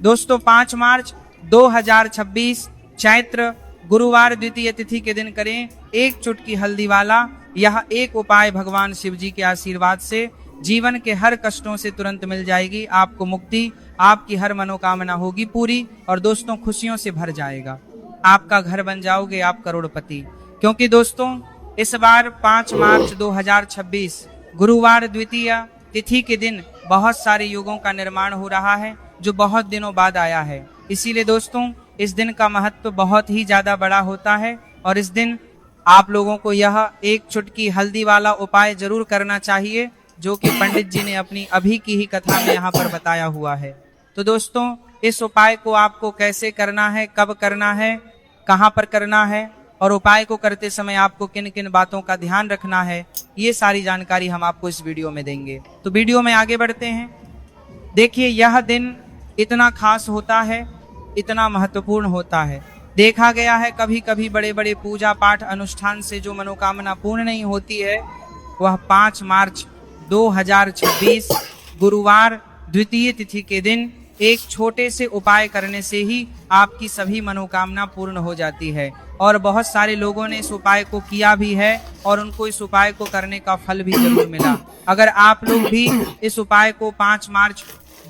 दोस्तों 5 मार्च 2026 चैत्र गुरुवार द्वितीय तिथि के दिन करें एक चुटकी हल्दी वाला यह एक उपाय। भगवान शिव जी के आशीर्वाद से जीवन के हर कष्टों से तुरंत मिल जाएगी आपको मुक्ति, आपकी हर मनोकामना होगी पूरी और दोस्तों खुशियों से भर जाएगा। आपका घर बन जाओगे आप करोड़पति। क्योंकि दोस्तों इस बार 5 मार्च 2026 गुरुवार द्वितीय तिथि के दिन बहुत सारे युगों का निर्माण हो रहा है जो बहुत दिनों बाद आया है। इसीलिए दोस्तों इस दिन का महत्व बहुत ही ज्यादा बड़ा होता है और इस दिन आप लोगों को यह एक चुटकी हल्दी वाला उपाय जरूर करना चाहिए जो कि पंडित जी ने अपनी अभी की ही कथा में यहाँ पर बताया हुआ है। तो दोस्तों इस उपाय को आपको कैसे करना है, कब करना है, कहाँ पर करना है और उपाय को करते समय आपको किन किन बातों का ध्यान रखना है, ये सारी जानकारी हम आपको इस वीडियो में देंगे। तो वीडियो में आगे बढ़ते हैं। देखिए यह दिन इतना खास होता है, इतना महत्वपूर्ण होता है। देखा गया है कभी कभी बड़े बड़े पूजा पाठ अनुष्ठान से जो मनोकामना पूर्ण नहीं होती है वह 5 मार्च 2026 गुरुवार द्वितीय तिथि के दिन एक छोटे से उपाय करने से ही आपकी सभी मनोकामना पूर्ण हो जाती है। और बहुत सारे लोगों ने इस उपाय को किया भी है और उनको इस उपाय को करने का फल भी जरूर मिला। अगर आप लोग भी इस उपाय को 5 मार्च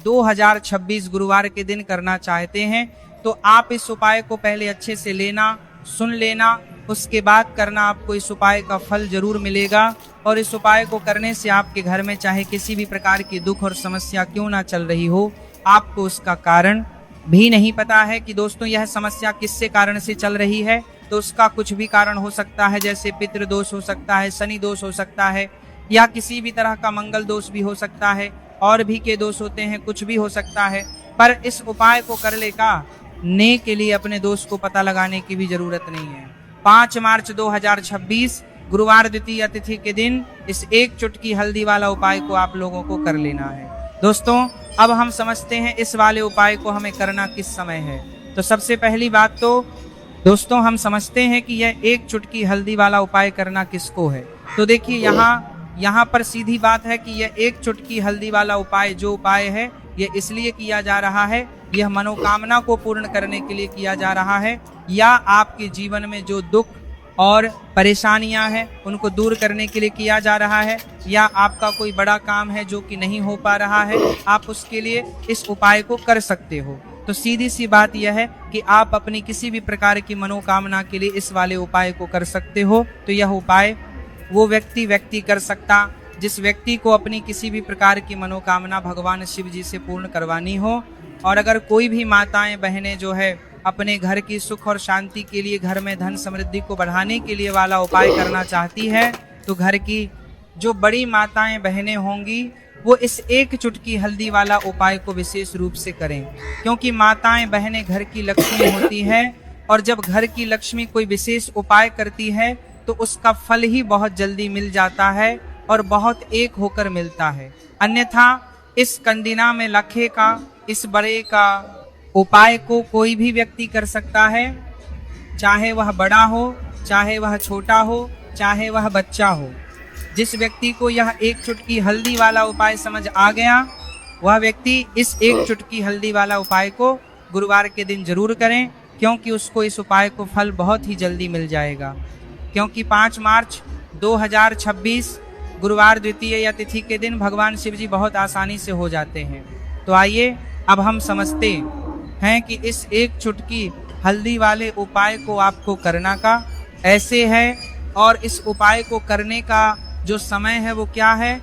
2026 गुरुवार के दिन करना चाहते हैं तो आप इस उपाय को पहले अच्छे से लेना, सुन लेना, उसके बाद करना। आपको इस उपाय का फल जरूर मिलेगा और इस उपाय को करने से आपके घर में चाहे किसी भी प्रकार की दुख और समस्या क्यों ना चल रही हो, आपको उसका कारण भी नहीं पता है कि दोस्तों यह समस्या किससे कारण से चल रही है। तो उसका कुछ भी कारण हो सकता है, जैसे पितृ दोष हो सकता है, शनि दोष हो सकता है या किसी भी तरह का मंगल दोष भी हो सकता है, और भी के दोष होते हैं, कुछ भी हो सकता है। पर इस उपाय को कर लेने के लिए अपने दोष को पता लगाने की भी जरूरत नहीं है। 5 मार्च 2026 गुरुवार द्वितीय तिथि के दिन इस एक चुटकी हल्दी वाला उपाय को आप लोगों को कर लेना है। दोस्तों अब हम समझते हैं इस वाले उपाय को हमें करना किस समय है। तो सबसे पहली बात तो दोस्तों हम समझते हैं कि यह एक चुटकी हल्दी वाला उपाय करना किसको है। तो देखिए यहाँ पर सीधी बात है कि यह एक चुटकी हल्दी वाला उपाय जो उपाय है यह इसलिए किया जा रहा है, यह मनोकामना को पूर्ण करने के लिए किया जा रहा है, या आपके जीवन में जो दुख और परेशानियां हैं उनको दूर करने के लिए किया जा रहा है, या आपका कोई बड़ा काम है जो कि नहीं हो पा रहा है, आप उसके लिए इस उपाय को कर सकते हो। तो सीधी सी बात यह है कि आप अपनी किसी भी प्रकार की मनोकामना के लिए इस वाले उपाय को कर सकते हो। तो यह उपाय वो व्यक्ति कर सकता जिस व्यक्ति को अपनी किसी भी प्रकार की मनोकामना भगवान शिव जी से पूर्ण करवानी हो। और अगर कोई भी माताएं बहनें जो है अपने घर की सुख और शांति के लिए, घर में धन समृद्धि को बढ़ाने के लिए वाला उपाय करना चाहती है तो घर की जो बड़ी माताएं बहनें होंगी वो इस एक चुटकी हल्दी वाला उपाय को विशेष रूप से करें। क्योंकि माताएं बहनें घर की लक्ष्मी होती है और जब घर की लक्ष्मी कोई विशेष उपाय करती है तो उसका फल ही बहुत जल्दी मिल जाता है और बहुत एक होकर मिलता है। अन्यथा इस कंदिना में लखे का, इस बड़े का उपाय को कोई भी व्यक्ति कर सकता है, चाहे वह बड़ा हो, चाहे वह छोटा हो, चाहे वह बच्चा हो। जिस व्यक्ति को यह एक चुटकी हल्दी वाला उपाय समझ आ गया वह व्यक्ति इस एक चुटकी हल्दी वाला उपाय को गुरुवार के दिन जरूर करें, क्योंकि उसको इस उपाय को फल बहुत ही जल्दी मिल जाएगा। क्योंकि 5 मार्च 2026 गुरुवार द्वितीय या तिथि के दिन भगवान शिव जी बहुत आसानी से हो जाते हैं। तो आइए अब हम समझते हैं कि इस एक चुटकी हल्दी वाले उपाय को आपको करना का ऐसे है और इस उपाय को करने का जो समय है वो क्या है।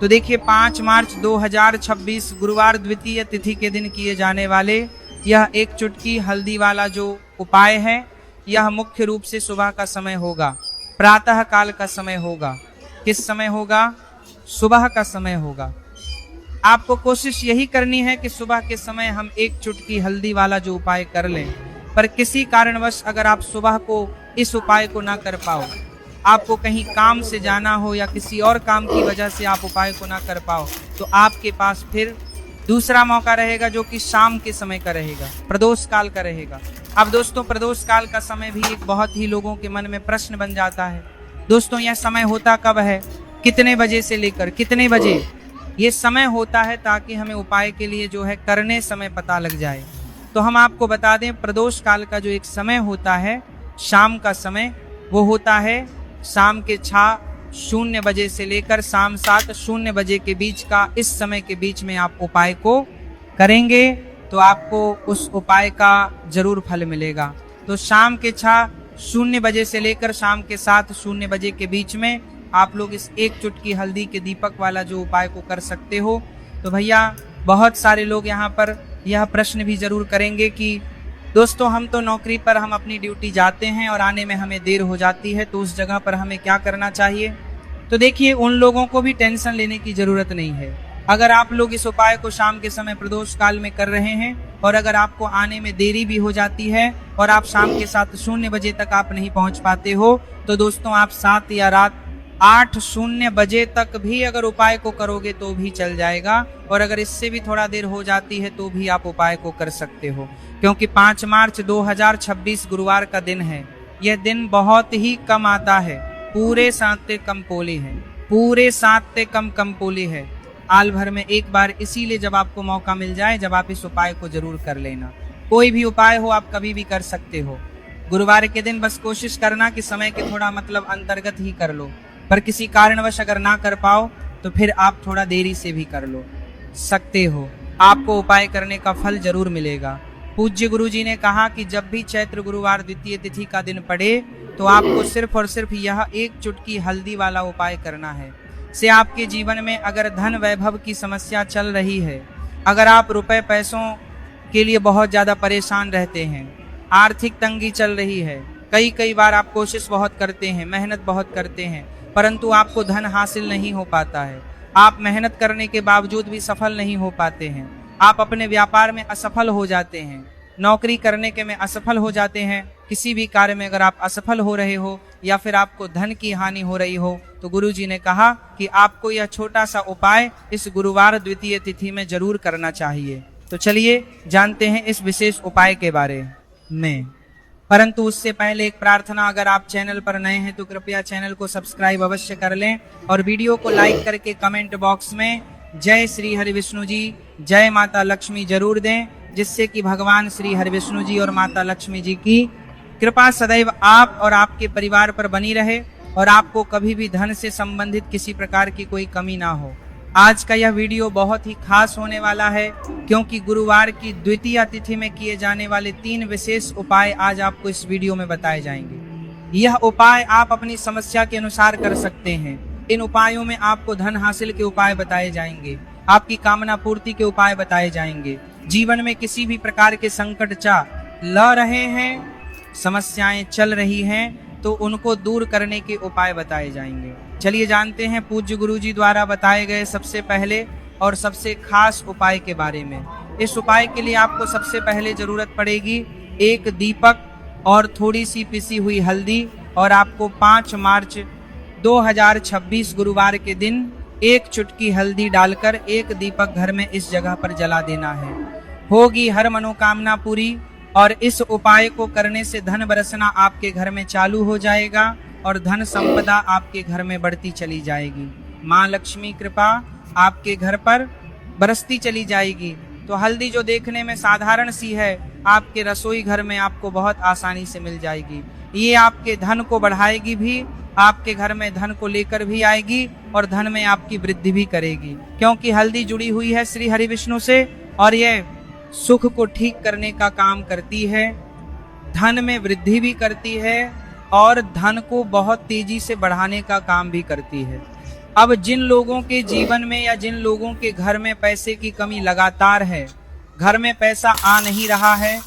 तो देखिए 5 मार्च 2026 गुरुवार द्वितीय तिथि के दिन किए जाने वाले यह एक चुटकी हल्दी वाला जो उपाय है यह मुख्य रूप से सुबह का समय होगा, प्रातः काल का समय होगा। किस समय होगा? सुबह का समय होगा। आपको कोशिश यही करनी है कि सुबह के समय हम एक चुटकी हल्दी वाला जो उपाय कर लें। पर किसी कारणवश अगर आप सुबह को इस उपाय को ना कर पाओ, आपको कहीं काम से जाना हो या किसी और काम की वजह से आप उपाय को ना कर पाओ, तो आपके पास फिर दूसरा मौका रहेगा जो कि शाम के समय का रहेगा, प्रदोष काल का रहेगा। अब दोस्तों प्रदोष काल का समय भी एक बहुत ही लोगों के मन में प्रश्न बन जाता है। दोस्तों यह समय होता कब है, कितने बजे से लेकर कितने बजे? ये समय होता है ताकि हमें उपाय के लिए जो है करने समय पता लग जाए। तो हम आपको बता दें, प्रदोष काल का जो एक समय होता है, शाम का समय, वो होता है शाम के 6:00 बजे से लेकर शाम 7:00 बजे के बीच का। इस समय के बीच में आप उपाय को करेंगे तो आपको उस उपाय का जरूर फल मिलेगा। तो शाम के 6:00 बजे से लेकर शाम के 7:00 बजे के बीच में आप लोग इस एक चुटकी हल्दी के दीपक वाला जो उपाय को कर सकते हो। तो भैया बहुत सारे लोग यहाँ पर यह प्रश्न भी जरूर करेंगे कि दोस्तों हम तो नौकरी पर, हम अपनी ड्यूटी जाते हैं और आने में हमें देर हो जाती है, तो उस जगह पर हमें क्या करना चाहिए। तो देखिए, उन लोगों को भी टेंशन लेने की जरूरत नहीं है। अगर आप लोग इस उपाय को शाम के समय प्रदोष काल में कर रहे हैं और अगर आपको आने में देरी भी हो जाती है और आप शाम के 7:00 बजे तक आप नहीं पहुंच पाते हो, तो दोस्तों आप 7 या रात 8:00 बजे तक भी अगर उपाय को करोगे तो भी चल जाएगा। और अगर इससे भी थोड़ा देर हो जाती है तो भी आप उपाय को कर सकते हो, क्योंकि 5 मार्च 2026 गुरुवार का दिन है। यह दिन बहुत ही कम आता है, पूरे 7 कम पोली है, पूरे 7 कम पोली है आल भर में एक बार। इसीलिए जब आपको मौका मिल जाए, जब आप इस उपाय को जरूर कर लेना। कोई भी उपाय हो आप कभी भी कर सकते हो। गुरुवार के दिन बस कोशिश करना कि समय के थोड़ा मतलब अंतर्गत ही कर लो, पर किसी कारणवश अगर ना कर पाओ तो फिर आप थोड़ा देरी से भी कर लो सकते हो, आपको उपाय करने का फल जरूर मिलेगा। पूज्य गुरु जी ने कहा कि जब भी चैत्र गुरुवार द्वितीय तिथि का दिन पड़े तो आपको सिर्फ और सिर्फ यह एक चुटकी हल्दी वाला उपाय करना है। से आपके जीवन में अगर धन वैभव की समस्या चल रही है, अगर आप रुपए पैसों के लिए बहुत ज्यादा परेशान रहते हैं, आर्थिक तंगी चल रही है, कई बार आप कोशिश बहुत करते हैं, मेहनत बहुत करते हैं, परंतु आपको धन हासिल नहीं हो पाता है, आप मेहनत करने के बावजूद भी सफल नहीं हो पाते हैं, आप अपने व्यापार में असफल हो जाते हैं, नौकरी करने के में असफल हो जाते हैं, किसी भी कार्य में अगर आप असफल हो रहे हो या फिर आपको धन की हानि हो रही हो, तो गुरु जी ने कहा कि आपको यह छोटा सा उपाय इस गुरुवार द्वितीय तिथि में जरूर करना चाहिए। तो चलिए जानते हैं इस विशेष उपाय के बारे में। परंतु उससे पहले एक प्रार्थना, अगर आप चैनल पर नए हैं तो कृपया चैनल को सब्सक्राइब अवश्य कर लें और वीडियो को लाइक करके कमेंट बॉक्स में जय श्री हरि विष्णु जी, जय माता लक्ष्मी जरूर दें, जिससे कि भगवान श्री हरि विष्णु जी और माता लक्ष्मी जी की कृपा सदैव आप और आपके परिवार पर बनी रहे और आपको कभी भी धन से संबंधित किसी प्रकार की कोई कमी ना हो। आज का यह वीडियो बहुत ही खास होने वाला है, क्योंकि गुरुवार की द्वितीय तिथि में किए जाने वाले 3 विशेष उपाय आज आपको इस वीडियो में बताए जाएंगे। यह उपाय आप अपनी समस्या के अनुसार कर सकते हैं। इन उपायों में आपको धन हासिल के उपाय बताए जाएंगे, आपकी कामना पूर्ति के उपाय बताए जाएंगे। जीवन में किसी भी प्रकार के संकट ल रहे हैं, समस्याएं चल रही हैं, तो उनको दूर करने के उपाय बताए जाएंगे। चलिए जानते हैं पूज्य गुरु जी द्वारा बताए गए सबसे पहले और सबसे खास उपाय के बारे में। इस उपाय के लिए आपको सबसे पहले जरूरत पड़ेगी एक दीपक और थोड़ी सी पिसी हुई हल्दी, और आपको 5 मार्च 2026 गुरुवार के दिन एक चुटकी हल्दी डालकर एक दीपक घर में इस जगह पर जला देना है। होगी हर मनोकामना पूरी, और इस उपाय को करने से धन बरसना आपके घर में चालू हो जाएगा और धन संपदा आपके घर में बढ़ती चली जाएगी। माँ लक्ष्मी कृपा आपके घर पर बरसती चली जाएगी। तो हल्दी जो देखने में साधारण सी है, आपके रसोई घर में आपको बहुत आसानी से मिल जाएगी। ये आपके धन को बढ़ाएगी भी, आपके घर में धन को लेकर भी आएगी और धन में आपकी वृद्धि भी करेगी, क्योंकि हल्दी जुड़ी हुई है श्री हरि विष्णु से और यह सुख को ठीक करने का काम करती है, धन में वृद्धि भी करती है और धन को बहुत तेजी से बढ़ाने का काम भी करती है। अब जिन लोगों के जीवन में या जिन लोगों के घर में पैसे की कमी लगातार है, घर में पैसा आ नहीं रहा है,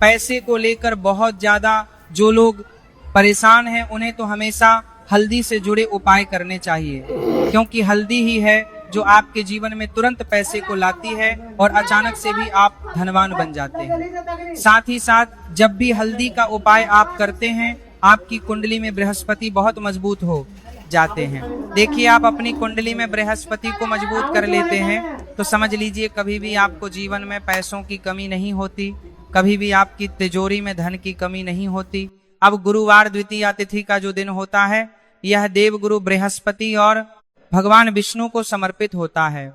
पैसे को लेकर बहुत ज्यादा जो लोग परेशान हैं, उन्हें तो हमेशा हल्दी से जुड़े उपाय करने चाहिए, क्योंकि हल्दी ही है जो आपके जीवन में तुरंत पैसे को लाती है और अचानक से भी आप धनवान बन जाते हैं। साथ ही साथ जब भी हल्दी का उपाय आप करते हैं, आपकी कुंडली में बृहस्पति बहुत मजबूत हो जाते हैं। देखिए, आप अपनी कुंडली में बृहस्पति को मजबूत कर लेते हैं तो समझ लीजिए कभी भी आपको जीवन में पैसों की कमी नहीं होती, कभी भी आपकी तिजोरी में धन की कमी नहीं होती। अब गुरुवार द्वितीय तिथि का जो दिन होता है, यह देवगुरु बृहस्पति और भगवान विष्णु को समर्पित होता है।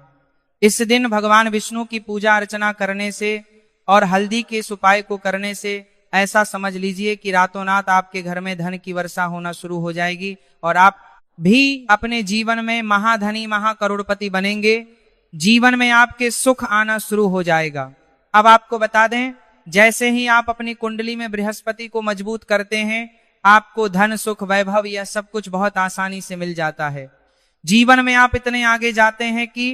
इस दिन भगवान विष्णु की पूजा अर्चना करने से और हल्दी के इस उपाय को करने से ऐसा समझ लीजिए कि रातों रात आपके घर में धन की वर्षा होना शुरू हो जाएगी और आप भी अपने जीवन में महाधनी महाकरोड़पति बनेंगे। जीवन में आपके सुख आना शुरू हो जाएगा। अब आपको बता दें, जैसे ही आप अपनी कुंडली में बृहस्पति को मजबूत करते हैं, आपको धन सुख वैभव यह सब कुछ बहुत आसानी से मिल जाता है। जीवन में आप इतने आगे जाते हैं कि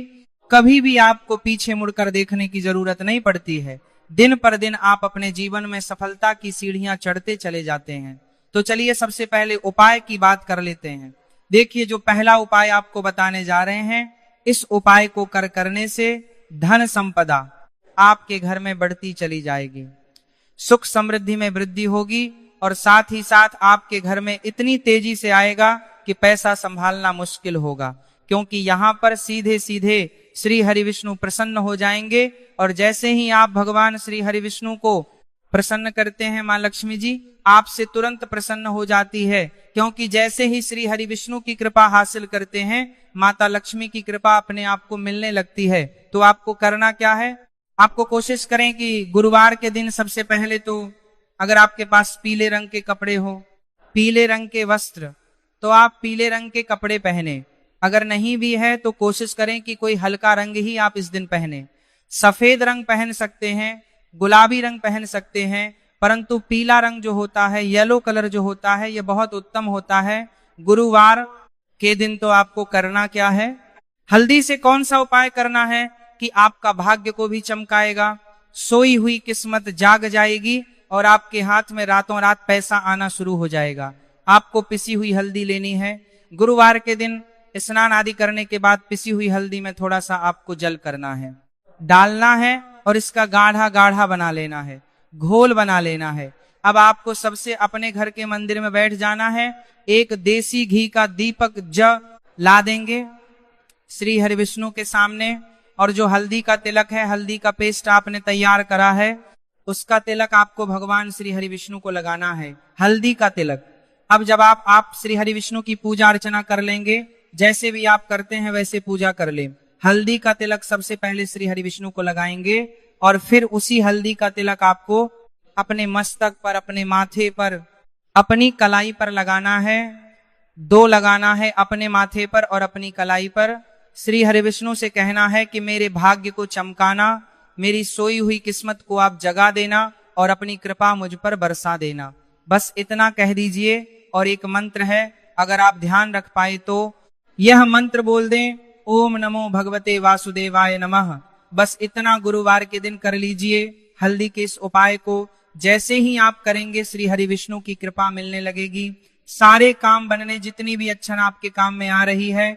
कभी भी आपको पीछे मुड़कर देखने की जरूरत नहीं पड़ती है। दिन पर दिन आप अपने जीवन में सफलता की सीढ़ियां चढ़ते चले जाते हैं। तो चलिए सबसे पहले उपाय की बात कर लेते हैं। देखिए, जो पहला उपाय आपको बताने जा रहे हैं, इस उपाय को करने से धन संपदा आपके घर में बढ़ती चली जाएगी, सुख समृद्धि में वृद्धि होगी और साथ ही साथ आपके घर में इतनी तेजी से आएगा कि पैसा संभालना मुश्किल होगा, क्योंकि यहाँ पर सीधे सीधे श्री हरि विष्णु प्रसन्न हो जाएंगे। और जैसे ही आप भगवान श्री हरि विष्णु को प्रसन्न करते हैं, माँ लक्ष्मी जी आपसे तुरंत प्रसन्न हो जाती है, क्योंकि जैसे ही श्री हरि विष्णु की कृपा हासिल करते हैं, माता लक्ष्मी की कृपा अपने आप को मिलने लगती है। तो आपको करना क्या है, आपको कोशिश करें कि गुरुवार के दिन सबसे पहले तो अगर आपके पास पीले रंग के कपड़े हो, पीले रंग के वस्त्र, तो आप पीले रंग के कपड़े पहने। अगर नहीं भी है तो कोशिश करें कि कोई हल्का रंग ही आप इस दिन पहने। सफेद रंग पहन सकते हैं, गुलाबी रंग पहन सकते हैं, परंतु पीला रंग जो होता है, येलो कलर जो होता है, यह बहुत उत्तम होता है। गुरुवार के दिन तो आपको करना क्या है, हल्दी से कौन सा उपाय करना है कि आपका भाग्य को भी चमकाएगा, सोई हुई किस्मत जाग जाएगी और आपके हाथ में रातों रात पैसा आना शुरू हो जाएगा। आपको पिसी हुई हल्दी लेनी है। गुरुवार के दिन स्नान आदि करने के बाद पिसी हुई हल्दी में थोड़ा सा आपको जल करना है, डालना है और इसका गाढ़ा गाढ़ा बना लेना है, घोल बना लेना है। अब आपको सबसे अपने घर के मंदिर में बैठ जाना है, एक देसी घी का दीपक ला देंगे श्री हरि विष्णु के सामने, और जो हल्दी का तिलक है, हल्दी का पेस्ट आपने तैयार करा है, उसका तिलक आपको भगवान श्री हरि विष्णु को लगाना है, हल्दी का तिलक। अब जब आप श्री हरि विष्णु की पूजा अर्चना कर लेंगे, जैसे भी आप करते हैं वैसे पूजा कर ले। हल्दी का तिलक सबसे पहले श्री हरि विष्णु को लगाएंगे और फिर उसी हल्दी का तिलक आपको अपने मस्तक पर, अपने माथे पर, अपनी कलाई पर लगाना है। 2 लगाना है, अपने माथे पर और अपनी कलाई पर। श्री हरि विष्णु से कहना है कि मेरे भाग्य को चमकाना, मेरी सोई हुई किस्मत को आप जगा देना और अपनी कृपा मुझ पर बरसा देना। बस इतना कह दीजिए। और एक मंत्र है, अगर आप ध्यान रख पाए तो यह मंत्र बोल दें, ओम नमो भगवते वासुदेवाय नमः। बस इतना गुरुवार के दिन कर लीजिए हल्दी के इस उपाय को। जैसे ही आप करेंगे, श्री हरि विष्णु की कृपा मिलने लगेगी। सारे काम बनने, जितनी भी अच्छन आपके काम में आ रही है,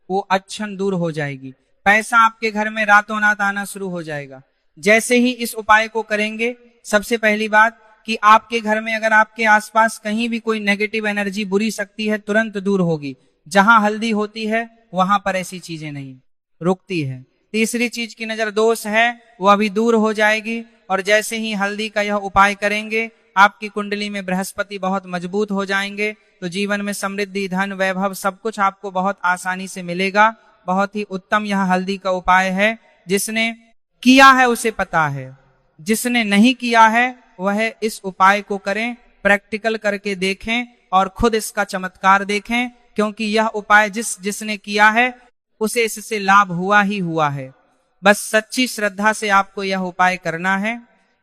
वो अच्छन दूर हो जाएगी। पैसा आपके घर में रातों रात आना शुरू हो जाएगा। जैसे ही इस उपाय को करेंगे, सबसे पहली बात कि आपके घर में अगर आपके आसपास कहीं भी कोई नेगेटिव एनर्जी, बुरी शक्ति है, तुरंत दूर होगी। जहां हल्दी होती है वहां पर ऐसी चीजें नहीं रुकती है। तीसरी चीज की नजर दोष है, वो अभी दूर हो जाएगी। और जैसे ही हल्दी का यह उपाय करेंगे, आपकी कुंडली में बृहस्पति बहुत मजबूत हो जाएंगे, तो जीवन में समृद्धि, धन, वैभव सब कुछ आपको बहुत आसानी से मिलेगा। बहुत ही उत्तम यह हल्दी का उपाय है। जिसने किया है उसे पता है, जिसने नहीं किया है वह इस उपाय को करें, प्रैक्टिकल करके देखें और खुद इसका चमत्कार देखें, क्योंकि यह उपाय जिसने किया है उसे इससे लाभ हुआ ही हुआ है। बस सच्ची श्रद्धा से आपको यह उपाय करना है।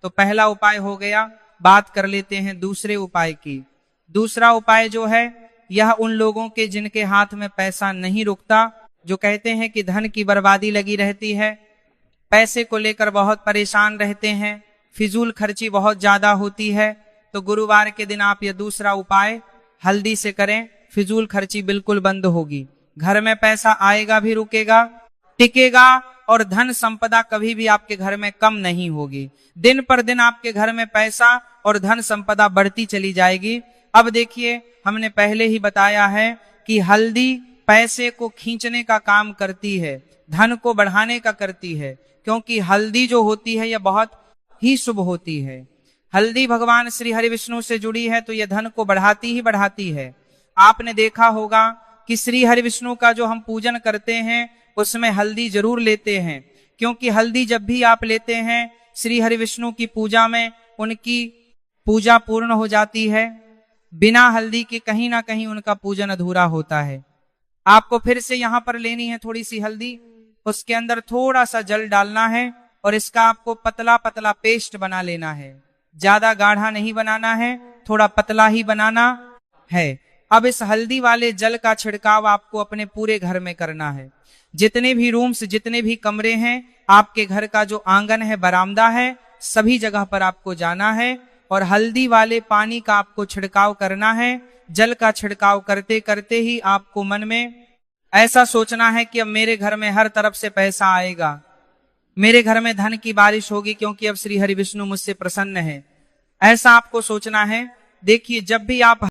तो पहला उपाय हो गया। बात कर लेते हैं दूसरे उपाय की। दूसरा उपाय जो है, यह उन लोगों के जिनके हाथ में पैसा नहीं रुकता, जो कहते हैं कि धन की बर्बादी लगी रहती है, पैसे को लेकर बहुत परेशान रहते हैं, फिजूल खर्ची बहुत ज्यादा होती है। तो गुरुवार के दिन आप यह दूसरा उपाय हल्दी से करें, फिजूल खर्ची बिल्कुल बंद होगी। घर में पैसा आएगा भी, रुकेगा, टिकेगा और धन संपदा कभी भी आपके घर में कम नहीं होगी। दिन पर दिन आपके घर में पैसा और धन संपदा बढ़ती चली जाएगी। अब देखिए, हमने पहले ही बताया है कि हल्दी पैसे को खींचने का काम करती है, धन को बढ़ाने का करती है, क्योंकि हल्दी जो होती है यह बहुत ही शुभ होती है। हल्दी भगवान श्री हरि विष्णु से जुड़ी है, तो यह धन को बढ़ाती ही बढ़ाती है। आपने देखा होगा कि श्री हरि विष्णु का जो हम पूजन करते हैं उसमें हल्दी जरूर लेते हैं। क्योंकि हल्दी जब भी आप लेते हैं श्री हरि विष्णु की पूजा में उनकी पूजा पूर्ण हो जाती है। बिना हल्दी के कहीं ना कहीं उनका पूजन अधूरा होता है। आपको फिर से यहां पर लेनी है थोड़ी सी हल्दी, उसके अंदर थोड़ा सा जल डालना है और इसका आपको पतला पतला पेस्ट बना लेना है। ज्यादा गाढ़ा नहीं बनाना है, थोड़ा पतला ही बनाना है। अब इस हल्दी वाले जल का छिड़काव आपको अपने पूरे घर में करना है। जितने भी रूम्स, जितने भी कमरे हैं, आपके घर का जो आंगन है, बरामदा है, सभी जगह पर आपको जाना है और हल्दी वाले पानी का आपको छिड़काव करना है। जल का छिड़काव करते करते ही आपको मन में ऐसा सोचना है कि अब मेरे घर में हर तरफ से पैसा आएगा, मेरे घर में धन की बारिश होगी, क्योंकि अब श्री हरि विष्णु मुझसे प्रसन्न है। ऐसा आपको सोचना है। देखिए, जब भी आप